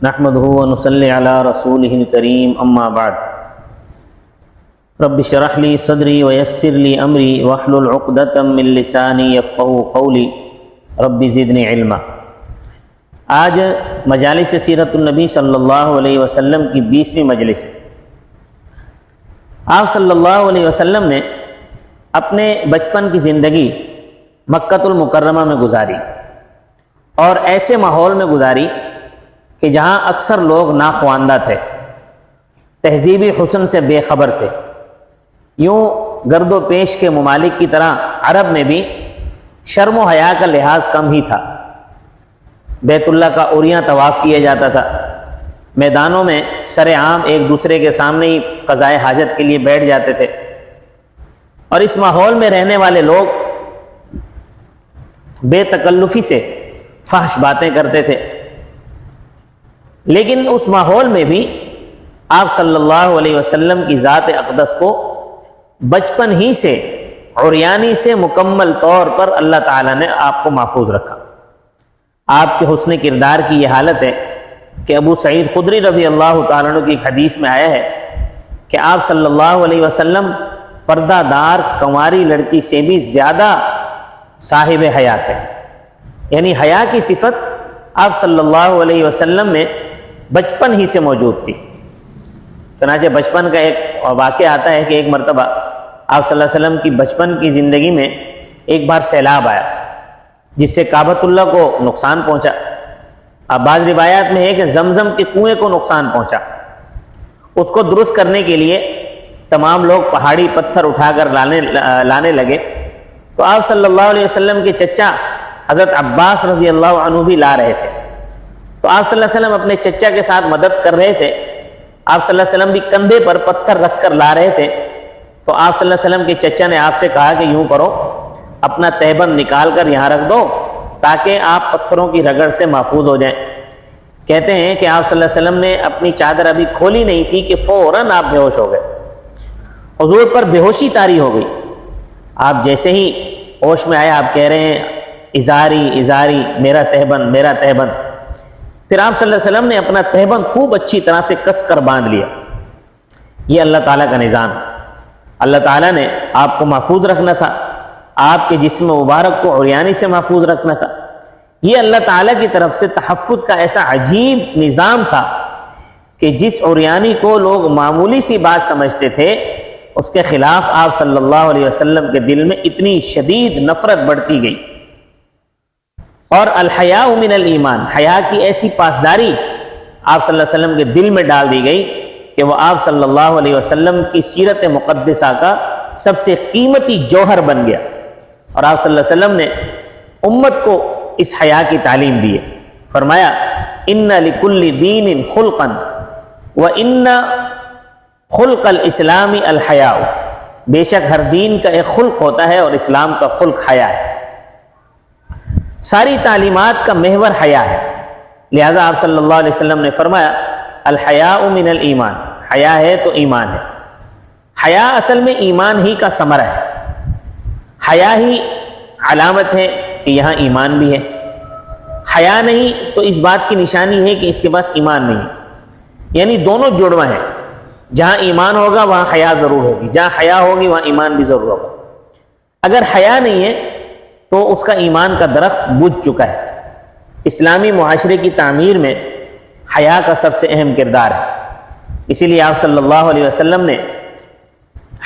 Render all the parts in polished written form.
نحمده ونصلي على رسوله الكريم اما بعد رب اشرح لي صدري ويسر لي امري واحلل عقدة من لساني يفقهوا قولي رب زدني علما۔ آج مجالس سیرت النبی صلی اللہ علیہ وسلم کی 20ویں مجلس ہے۔ آپ صلی اللہ علیہ وسلم نے اپنے بچپن کی زندگی مکہ المکرمہ میں گزاری اور ایسے ماحول میں گزاری کہ جہاں اکثر لوگ ناخواندہ تھے، تہذیبی حسن سے بے خبر تھے۔ یوں گرد و پیش کے ممالک کی طرح عرب میں بھی شرم و حیا کا لحاظ کم ہی تھا۔ بیت اللہ کا عریاں طواف کیا جاتا تھا، میدانوں میں سر عام ایک دوسرے کے سامنے ہی قضائے حاجت کے لیے بیٹھ جاتے تھے، اور اس ماحول میں رہنے والے لوگ بے تکلفی سے فحش باتیں کرتے تھے۔ لیکن اس ماحول میں بھی آپ صلی اللہ علیہ وسلم کی ذات اقدس کو بچپن ہی سے عریانی سے مکمل طور پر اللہ تعالیٰ نے آپ کو محفوظ رکھا۔ آپ کے حسن کردار کی یہ حالت ہے کہ ابو سعید خدری رضی اللہ تعالیٰ عنہ کی ایک حدیث میں آیا ہے کہ آپ صلی اللہ علیہ وسلم پردہ دار کنواری لڑکی سے بھی زیادہ صاحب حیا تھے، یعنی حیا کی صفت آپ صلی اللہ علیہ وسلم میں بچپن ہی سے موجود تھی۔ چنانچہ بچپن کا ایک واقعہ آتا ہے کہ ایک مرتبہ آپ صلی اللہ علیہ وسلم کی بچپن کی زندگی میں ایک بار سیلاب آیا جس سے کعبۃ اللہ کو نقصان پہنچا۔ اب بعض روایات میں ہے کہ زمزم کے کنویں کو نقصان پہنچا۔ اس کو درست کرنے کے لیے تمام لوگ پہاڑی پتھر اٹھا کر لانے لگے، تو آپ صلی اللہ علیہ وسلم کے چچا حضرت عباس رضی اللہ عنہ بھی لا رہے تھے۔ تو آپ صلی اللہ علیہ وسلم اپنے چچا کے ساتھ مدد کر رہے تھے۔ آپ صلی اللہ علیہ وسلم بھی کندھے پر پتھر رکھ کر لا رہے تھے، تو آپ صلی اللہ علیہ وسلم کے چچا نے آپ سے کہا کہ یوں کرو، اپنا تہبند نکال کر یہاں رکھ دو تاکہ آپ پتھروں کی رگڑ سے محفوظ ہو جائیں۔ کہتے ہیں کہ آپ صلی اللہ علیہ وسلم نے اپنی چادر ابھی کھولی نہیں تھی کہ فوراً آپ بے ہوش ہو گئے۔ حضور پر بے ہوشی طاری ہو گئی۔ آپ جیسے ہی ہوش میں آئے آپ کہہ رہے ہیں ازاری ازاری، میرا تہبند میرا تہبند۔ پھر آپ صلی اللہ علیہ وسلم نے اپنا تہبند خوب اچھی طرح سے کس کر باندھ لیا۔ یہ اللہ تعالیٰ کا نظام ہے۔ اللہ تعالیٰ نے آپ کو محفوظ رکھنا تھا، آپ کے جسم مبارک کو عریانی سے محفوظ رکھنا تھا۔ یہ اللہ تعالیٰ کی طرف سے تحفظ کا ایسا عجیب نظام تھا کہ جس عریانی کو لوگ معمولی سی بات سمجھتے تھے، اس کے خلاف آپ صلی اللہ علیہ وسلم کے دل میں اتنی شدید نفرت بڑھتی گئی۔ اور الحیاء من الایمان، حیا کی ایسی پاسداری آپ صلی اللہ علیہ وسلم کے دل میں ڈال دی گئی کہ وہ آپ صلی اللہ علیہ وسلم کی سیرت مقدسہ کا سب سے قیمتی جوہر بن گیا۔ اور آپ صلی اللہ علیہ وسلم نے امت کو اس حیا کی تعلیم دی ہے۔ فرمایا ان لکل دین خلقا وان خلق الاسلام الحیاء، بے شک ہر دین کا ایک خلق ہوتا ہے اور اسلام کا خلق حیا ہے۔ ساری تعلیمات کا محور حیا ہے، لہذا آپ صلی اللہ علیہ وسلم نے فرمایا الحیاء من الایمان، حیا ہے تو ایمان ہے۔ حیا اصل میں ایمان ہی کا ثمرہ ہے۔ حیا ہی علامت ہے کہ یہاں ایمان بھی ہے۔ حیا نہیں تو اس بات کی نشانی ہے کہ اس کے پاس ایمان نہیں ہے، یعنی دونوں جڑواں ہیں۔ جہاں ایمان ہوگا وہاں حیا ضرور ہوگی، جہاں حیا ہوگی وہاں ایمان بھی ضرور ہوگا۔ اگر حیا نہیں ہے تو اس کا ایمان کا درخت بجھ چکا ہے۔ اسلامی معاشرے کی تعمیر میں حیا کا سب سے اہم کردار ہے، اسی لیے آپ صلی اللہ علیہ وسلم نے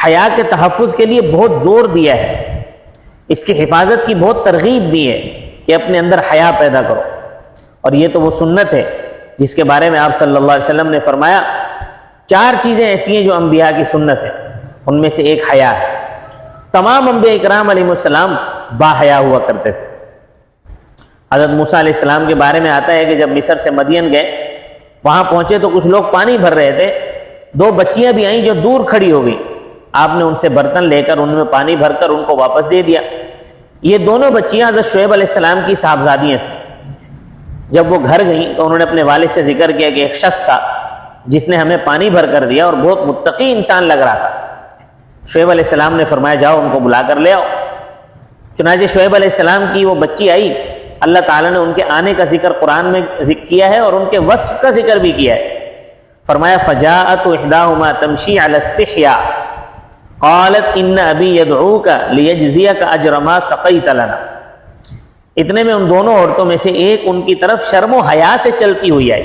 حیا کے تحفظ کے لیے بہت زور دیا ہے، اس کی حفاظت کی بہت ترغیب دی ہے کہ اپنے اندر حیا پیدا کرو۔ اور یہ تو وہ سنت ہے جس کے بارے میں آپ صلی اللہ علیہ وسلم نے فرمایا 4 چیزیں ایسی ہیں جو انبیاء کی سنت ہے، ان میں سے ایک حیا ہے۔ تمام انبیاء اکرام علیہ السلام با حیا ہوا کرتے تھے۔ حضرت موسیٰ علیہ السلام کے بارے میں آتا ہے کہ جب مصر سے مدین گئے، وہاں پہنچے تو کچھ لوگ پانی بھر رہے تھے، 2 بچیاں بھی آئیں جو دور کھڑی ہو گئی۔ آپ نے ان سے برتن لے کر ان میں پانی بھر کر ان کو واپس دے دیا۔ یہ دونوں بچیاں حضرت شعیب علیہ السلام کی صاحبزادیاں تھیں۔ جب وہ گھر گئیں تو انہوں نے اپنے والد سے ذکر کیا کہ ایک شخص تھا جس نے ہمیں پانی بھر کر دیا اور بہت متقی انسان لگ رہا تھا۔ شعیب علیہ السلام نے فرمایا جاؤ ان کو بلا کر لے آؤ۔ چنانچہ شعیب علیہ السلام کی وہ بچی آئی اللہ تعالیٰ نے ان کے آنے کا ذکر قرآن میں کیا ہے اور ان کے وصف کا ذکر بھی کیا ہے. فرمایا فجاءت احداهما تمشي على استحياء قالت ان ابي يدعوك ليجزيك اجر ما سقيت لنا. اتنے میں ان دونوں عورتوں میں سے ایک ان کی طرف شرم و حیا سے چلتی ہوئی آئی,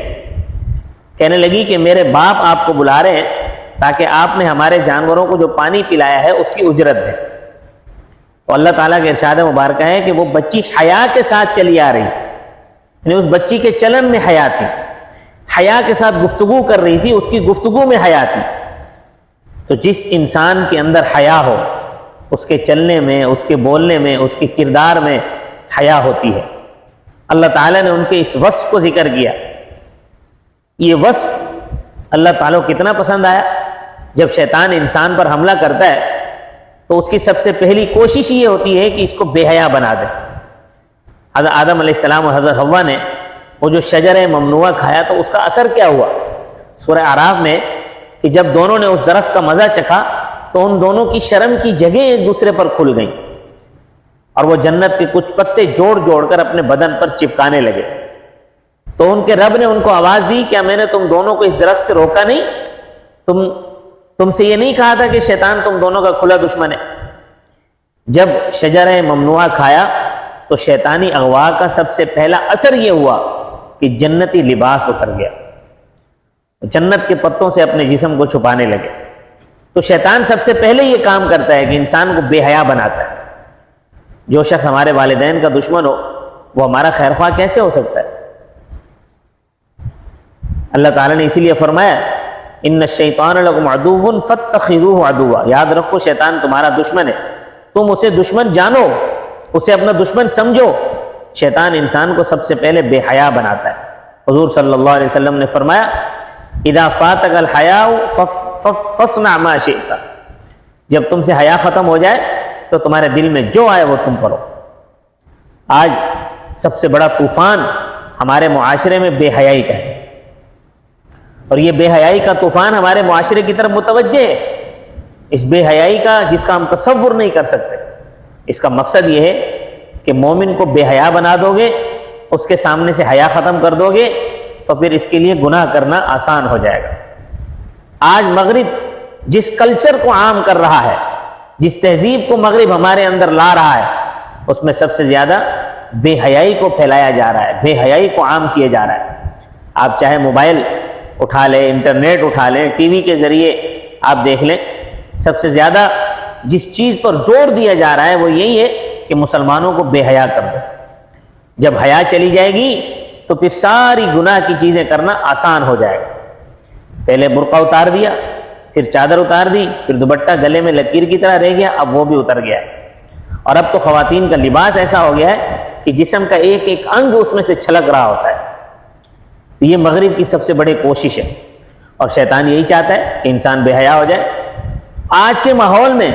کہنے لگی کہ میرے باپ آپ کو بلا رہے ہیں تاکہ آپ نے ہمارے جانوروں کو جو پانی پلایا ہے اس کی اجرت دیں. تو اللہ تعالیٰ کے ارشاد مبارکہ ہے کہ وہ بچی حیا کے ساتھ چلی آ رہی تھی, یعنی اس بچی کے چلن میں حیا تھی, حیا کے ساتھ گفتگو کر رہی تھی, اس کی گفتگو میں حیا تھی. تو جس انسان کے اندر حیا ہو اس کے چلنے میں, اس کے بولنے میں, اس کے کردار میں حیا ہوتی ہے. اللہ تعالیٰ نے ان کے اس وصف کو ذکر کیا. یہ وصف اللہ تعالیٰ کو کتنا پسند آیا. جب شیطان انسان پر حملہ کرتا ہے تو اس کی سب سے پہلی کوشش یہ ہوتی ہے کہ اس کو بے حیا بنا دے. حضرت آدم علیہ السلام اور حضرت حوا نے وہ جو شجر ممنوعہ کھایا تو اس کا اثر کیا ہوا. سورہ اعراف میں کہ جب دونوں نے اس درخت کا مزہ چکھا تو ان دونوں کی شرم کی جگہیں ایک دوسرے پر کھل گئیں اور وہ جنت کے کچھ پتے جوڑ جوڑ کر اپنے بدن پر چپکانے لگے. تو ان کے رب نے ان کو آواز دی, کیا میں نے تم دونوں کو اس درخت سے روکا نہیں؟ تم سے یہ نہیں کہا تھا کہ شیطان تم دونوں کا کھلا دشمن ہے؟ جب شجر ممنوعہ کھایا تو شیطانی اغوا کا سب سے پہلا اثر یہ ہوا کہ جنتی لباس اتر گیا, جنت کے پتوں سے اپنے جسم کو چھپانے لگے. تو شیطان سب سے پہلے یہ کام کرتا ہے کہ انسان کو بے حیا بناتا ہے. جو شخص ہمارے والدین کا دشمن ہو وہ ہمارا خیر خواہ کیسے ہو سکتا ہے؟ اللہ تعالیٰ نے اسی لیے فرمایا ان الشیطان لکم عدو فاتخذوہ عدوا. یاد رکھو شیطان تمہارا دشمن ہے, تم اسے دشمن جانو, اسے اپنا دشمن سمجھو. شیطان انسان کو سب سے پہلے بے حیا بناتا ہے. حضور صلی اللہ علیہ وسلم نے فرمایا اذا فاتک الحیاء فاصنع ما شئت. جب تم سے حیا ختم ہو جائے تو تمہارے دل میں جو آئے وہ تم کرو. آج سب سے بڑا طوفان ہمارے معاشرے میں بے حیائی کا ہے, اور یہ بے حیائی کا طوفان ہمارے معاشرے کی طرف متوجہ ہے. اس بے حیائی کا جس کا ہم تصور نہیں کر سکتے. اس کا مقصد یہ ہے کہ مومن کو بے حیا بنا دو گے, اس کے سامنے سے حیا ختم کر دو گے تو پھر اس کے لیے گناہ کرنا آسان ہو جائے گا. آج مغرب جس کلچر کو عام کر رہا ہے, جس تہذیب کو مغرب ہمارے اندر لا رہا ہے, اس میں سب سے زیادہ بے حیائی کو پھیلایا جا رہا ہے, بے حیائی کو عام کیا جا رہا ہے. آپ چاہے موبائل اٹھا لیں, انٹرنیٹ اٹھا لیں, ٹی وی کے ذریعے آپ دیکھ لیں, سب سے زیادہ جس چیز پر زور دیا جا رہا ہے وہ یہی ہے کہ مسلمانوں کو بے حیا کر دو. جب حیا چلی جائے گی تو پھر ساری گناہ کی چیزیں کرنا آسان ہو جائے گا. پہلے برقع اتار دیا, پھر چادر اتار دی, پھر دوپٹہ گلے میں لکیر کی طرح رہ گیا, اب وہ بھی اتر گیا. اور اب تو خواتین کا لباس ایسا ہو گیا ہے کہ جسم کا ایک ایک انگ اس میں سے چھلک رہا ہوتا ہے. تو یہ مغرب کی سب سے بڑی کوشش ہے, اور شیطان یہی چاہتا ہے کہ انسان بے حیا ہو جائے. آج کے ماحول میں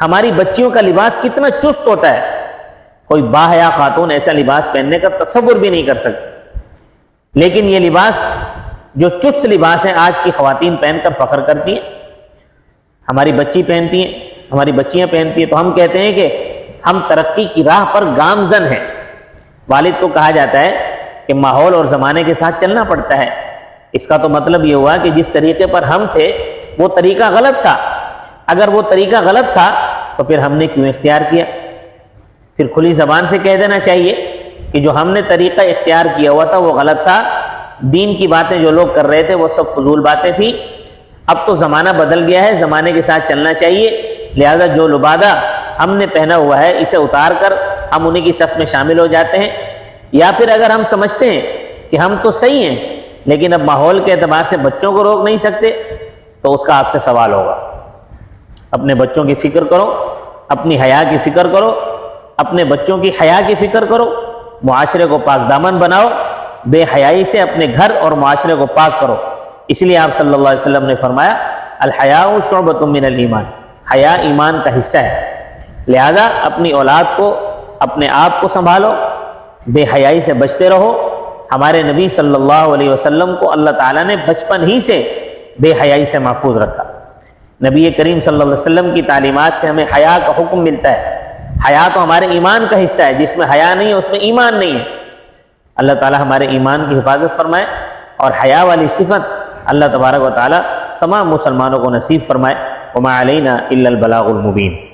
ہماری بچیوں کا لباس کتنا چست ہوتا ہے, کوئی باحیا خاتون ایسا لباس پہننے کا تصور بھی نہیں کر سکتی. لیکن یہ لباس جو چست لباس ہے آج کی خواتین پہن کر فخر کرتی ہیں, ہماری بچی پہنتی ہیں, ہماری بچیاں پہنتی ہیں, تو ہم کہتے ہیں کہ ہم ترقی کی راہ پر گامزن ہیں. والد کو کہا جاتا ہے کہ ماحول اور زمانے کے ساتھ چلنا پڑتا ہے. اس کا تو مطلب یہ ہوا کہ جس طریقے پر ہم تھے وہ طریقہ غلط تھا. اگر وہ طریقہ غلط تھا تو پھر ہم نے کیوں اختیار کیا؟ پھر کھلی زبان سے کہہ دینا چاہیے کہ جو ہم نے طریقہ اختیار کیا ہوا تھا وہ غلط تھا. دین کی باتیں جو لوگ کر رہے تھے وہ سب فضول باتیں تھیں. اب تو زمانہ بدل گیا ہے, زمانے کے ساتھ چلنا چاہیے. لہٰذا جو لبادہ ہم نے پہنا ہوا ہے اسے اتار کر ہم انہیں کی صف میں شامل ہو جاتے ہیں. یا پھر اگر ہم سمجھتے ہیں کہ ہم تو صحیح ہیں لیکن اب ماحول کے اعتبار سے بچوں کو روک نہیں سکتے, تو اس کا آپ سے سوال ہوگا. اپنے بچوں کی فکر کرو, اپنی حیا کی فکر کرو, اپنے بچوں کی حیا کی فکر کرو, معاشرے کو پاک دامن بناؤ, بے حیائی سے اپنے گھر اور معاشرے کو پاک کرو. اس لیے آپ صلی اللہ علیہ وسلم نے فرمایا الحیاء شعبۃ من الایمان, حیا ایمان کا حصہ ہے. لہذا اپنی اولاد کو, اپنے آپ کو سنبھالو, بے حیائی سے بچتے رہو. ہمارے نبی صلی اللہ علیہ وسلم کو اللہ تعالیٰ نے بچپن ہی سے بے حیائی سے محفوظ رکھا. نبی کریم صلی اللہ علیہ وسلم کی تعلیمات سے ہمیں حیا کا حکم ملتا ہے. حیا تو ہمارے ایمان کا حصہ ہے، جس میں حیا نہیں ہے اس میں ایمان نہیں ہے۔ اللہ تعالی ہمارے ایمان کی حفاظت فرمائے اور حیا والی صفت اللہ تبارک و تعالی تمام مسلمانوں کو نصیب فرمائے۔ وما علینا الا البلاغ المبین۔